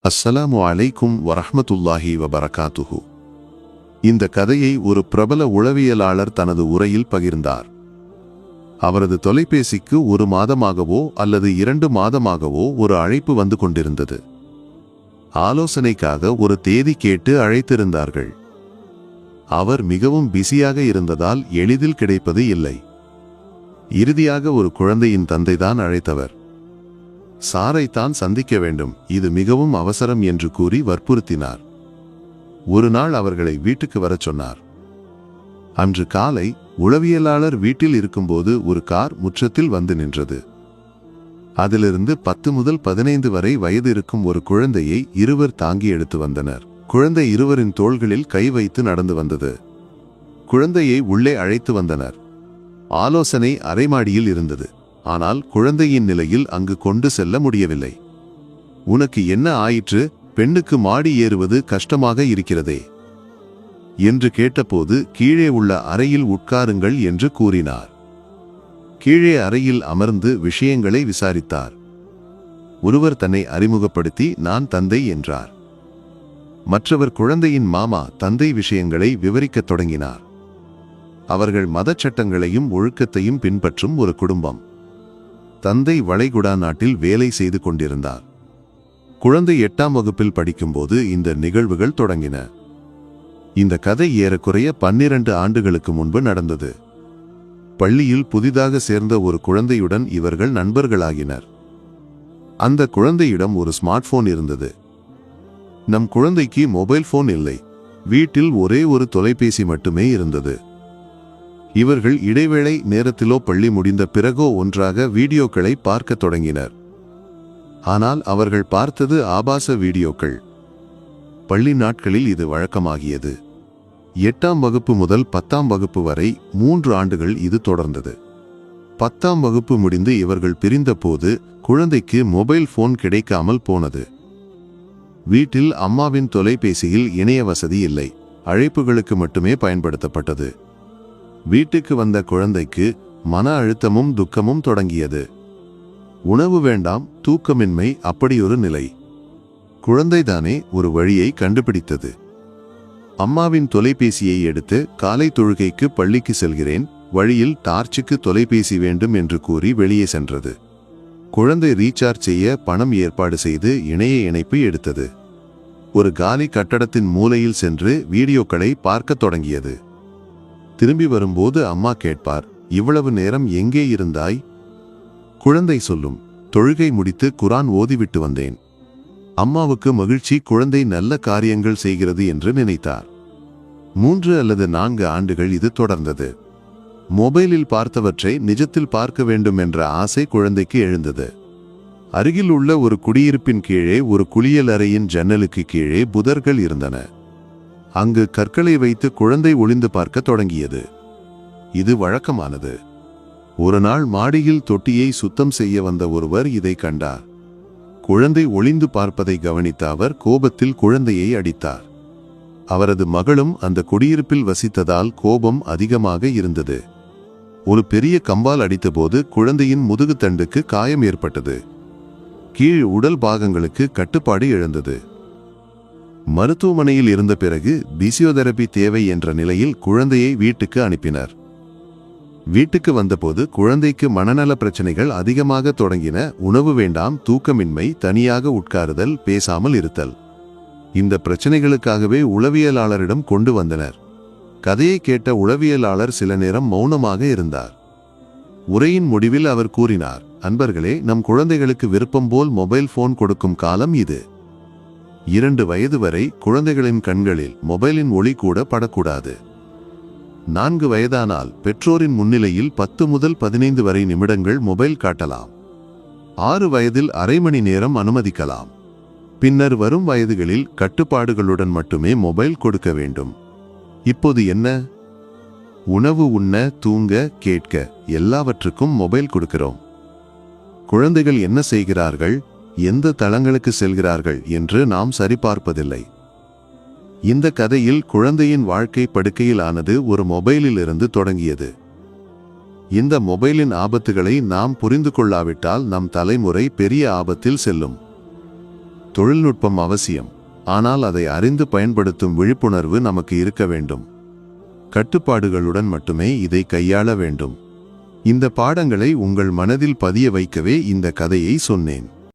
அஸ்ஸலாமு அலைக்கும் வரஹ்மத்துல்லாஹி வபரகாத்துஹு. இந்த கதையை ஒரு பிரபல உளவியலாளர் தனது உரையில் பகிர்ந்தார். அவரது தொலைபேசிக்கு 1 மாதமாகவோ அல்லது 2 மாதமாகவோ ஒரு அழைப்பு வந்து கொண்டிருந்தது. ஆலோசனைக்காக ஒரு தேதி கேட்டு அழைத்திருந்தார்கள். அவர் மிகவும் பிஸியாக இருந்ததால் எளிதில் கிடைப்பது இல்லை. இறுதியாக ஒரு குழந்தையின் தந்தைதான் அழைத்தவர். சாரைத்தான் சந்திக்க வேண்டும், இது மிகவும் அவசரம் என்று கூறி வற்புறுத்தினார். ஒரு நாள் அவர்களை வீட்டுக்கு வரச் சொன்னார். அன்று காலை உளவியலாளர் வீட்டில் இருக்கும்போது ஒரு கார் முற்றத்தில் வந்து நின்றது. அதிலிருந்து 10 முதல் 15 வரை வயது இருக்கும் ஒரு குழந்தையை இருவர் தாங்கி எடுத்து வந்தனர். குழந்தை இருவரின் தோள்களில் கை வைத்து நடந்து வந்தது. குழந்தையை உள்ளே அழைத்து வந்தனர். ஆலோசனை அரைமாடியில் இருந்தது. ஆனால் குழந்தையின் நிலையில் அங்கு கொண்டு செல்ல முடியவில்லை. உனக்கு என்ன ஆயிற்று? பெண்ணுக்கு மாடி ஏறுவது கஷ்டமாக இருக்கிறதே என்று கேட்டபோது கீழே உள்ள அறையில் உட்காருங்கள் என்று கூறினார். கீழே அறையில் அமர்ந்து விஷயங்களை விசாரித்தார். ஒருவர் தன்னை அறிமுகப்படுத்தி நான் தந்தை என்றார். மற்றவர் குழந்தையின் மாமா தந்தை விஷயங்களை விவரிக்கத் தொடங்கினார். அவர்கள் மதச் சட்டங்களையும் ஒழுக்கத்தையும் பின்பற்றும் ஒரு குடும்பம். தந்தை வளைகுடா நாட்டில் வேலை செய்து கொண்டிருந்தார். குழந்தை 8ஆம் வகுப்பில் படிக்கும்போது இந்த நிகழ்வுகள் தொடங்கின. இந்த கதை ஏறக்குறைய 12 ஆண்டுகளுக்கு முன்பு நடந்தது. பள்ளியில் புதிதாக சேர்ந்த ஒரு குழந்தையுடன் இவர்கள் நண்பர்களாகினர். அந்த குழந்தையிடம் ஒரு ஸ்மார்ட் போன் இருந்தது. நம் குழந்தைக்கு மொபைல் போன் இல்லை. வீட்டில் ஒரே ஒரு தொலைபேசி மட்டுமே இருந்தது. இவர்கள் இடைவேளை நேரத்திலோ பள்ளி முடிந்த பிறகோ ஒன்றாக வீடியோக்களை பார்க்க தொடங்கினர். ஆனால் அவர்கள் பார்த்தது ஆபாச வீடியோக்கள். பள்ளி நாட்களில் இது வழக்கமாகியது. 8ஆம் வகுப்பு முதல் 10ஆம் வகுப்பு வரை 3 ஆண்டுகள் இது தொடர்ந்தது. 10ஆம் வகுப்பு முடிந்து இவர்கள் பிரிந்த போது குழந்தைக்கு மொபைல் போன் கிடைக்காமல் போனது. வீட்டில் அம்மாவின் தொலைபேசியில் இணைய வசதி இல்லை. அழைப்புகளுக்கு மட்டுமே பயன்படுத்தப்பட்டது. வீட்டுக்கு வந்த குழந்தைக்கு மன அழுத்தமும் துக்கமும் தொடங்கியது. உணவு வேண்டாம், தூக்கமின்மை, அப்படியொரு நிலை. குழந்தைதானே ஒரு வழியை கண்டுபிடித்தது. அம்மாவின் தொலைபேசியை எடுத்து காலை தொழுகைக்கு பள்ளிக்கு செல்கிறேன், வழியில் டார்ச்சுக்கு தொலைபேசி வேண்டும் என்று கூறி வெளியே சென்றது. குழந்தை ரீசார்ஜ் செய்ய பணம் ஏற்பாடு செய்து இணைய இணைப்பு எடுத்தது. ஒரு காலி கட்டடத்தின் மூலையில் சென்று வீடியோக்களை பார்க்க தொடங்கியது. திரும்பி வரும்போது அம்மா கேட்பார், இவ்வளவு நேரம் எங்கே இருந்தாய்? குழந்தை சொல்லும், தொழுகை முடித்து குரான் ஓதிவிட்டு வந்தேன். அம்மாவுக்கு மகிழ்ச்சி, குழந்தை நல்ல காரியங்கள் செய்கிறது என்று நினைத்தார். 3 அல்லது 4 ஆண்டுகள் இது தொடர்ந்தது. மொபைலில் பார்த்தவற்றை நிஜத்தில் பார்க்க வேண்டும் என்ற ஆசை குழந்தைக்கு எழுந்தது. அருகில் உள்ள ஒரு குடியிருப்பின் கீழே ஒரு குளியல் அறையின் ஜன்னலுக்கு கீழே புதர்கள் இருந்தன. அங்கு கற்களை வைத்து குழந்தை ஒளிந்து பார்க்க தொடங்கியது. இது வழக்கமானது. ஒரு நாள் மாடியில் தொட்டியை சுத்தம் செய்ய வந்த ஒருவர் இதை கண்டார். குழந்தை ஒளிந்து பார்ப்பதை கவனித்த அவர் கோபத்தில் குழந்தையை அடித்தார். அவரது மகளும் அந்த குடியிருப்பில் வசித்ததால் கோபம் அதிகமாக இருந்தது. ஒரு பெரிய கம்பால் அடித்தபோது குழந்தையின் முதுகுத்தண்டுக்கு காயம் ஏற்பட்டது. கீழ் உடல் பாகங்களுக்கு கட்டுப்பாடு இழந்தது. மருத்துவமனையில் இருந்த பிறகு பிசியோதெரபி தேவை என்ற நிலையில் குழந்தையை வீட்டுக்கு அனுப்பினர். வீட்டுக்கு வந்தபோது குழந்தைக்கு மனநல பிரச்சனைகள் அதிகமாக தொடங்கின. உணவு வேண்டாம், தூக்கமின்மை, தனியாக உட்காருதல், பேசாமல் இருத்தல். இந்த பிரச்சனைகளுக்காகவே உளவியலாளரிடம் கொண்டு வந்தனர். கதையை கேட்ட உளவியலாளர் சில நேரம் மௌனமாக இருந்தார். உரையின் முடிவில் அவர் கூறினார், அன்பர்களே, நம் குழந்தைகளுக்கு விருப்பம் போல் மொபைல் போன் கொடுக்கும் காலம் இது. 2 வயது வரை குழந்தைகளின் கண்களில் மொபைலின் ஒளி கூட படக்கூடாது. 4 வயதானால் பெற்றோரின் முன்னிலையில் 10 முதல் 15 வரை நிமிடங்கள் மொபைல் காட்டலாம். 6 வயதில் அரை மணி நேரம் அனுமதிக்கலாம். பின்னர் வரும் வயதுகளில் கட்டுப்பாடுகளுடன் மட்டுமே மொபைல் கொடுக்க வேண்டும். இப்போது என்ன? உணவு உண்ண, தூங்க, கேட்க எல்லாவற்றுக்கும் மொபைல் கொடுக்கிறோம். குழந்தைகள் என்ன செய்கிறார்கள், எந்த தளங்களுக்கு செல்கிறார்கள் என்று நாம் சரிபார்ப்பதில்லை. இந்த கதையில் குழந்தையின் வாழ்க்கை படுக்கையில் ஆனது ஒரு மொபைலில் இருந்து தொடங்கியது. இந்த மொபைலின் ஆபத்துகளை நாம் புரிந்து கொள்ளாவிட்டால் நம் தலைமுறை பெரிய ஆபத்தில் செல்லும். தொழில்நுட்பம் அவசியம், ஆனால் அதை அறிந்து பயன்படுத்தும் விழிப்புணர்வு நமக்கு இருக்க வேண்டும். கட்டுப்பாடுகளுடன் மட்டுமே இதை கையாள வேண்டும். இந்த பாடங்களை உங்கள் மனதில் பதிய வைக்கவே இந்த கதையை சொன்னேன்.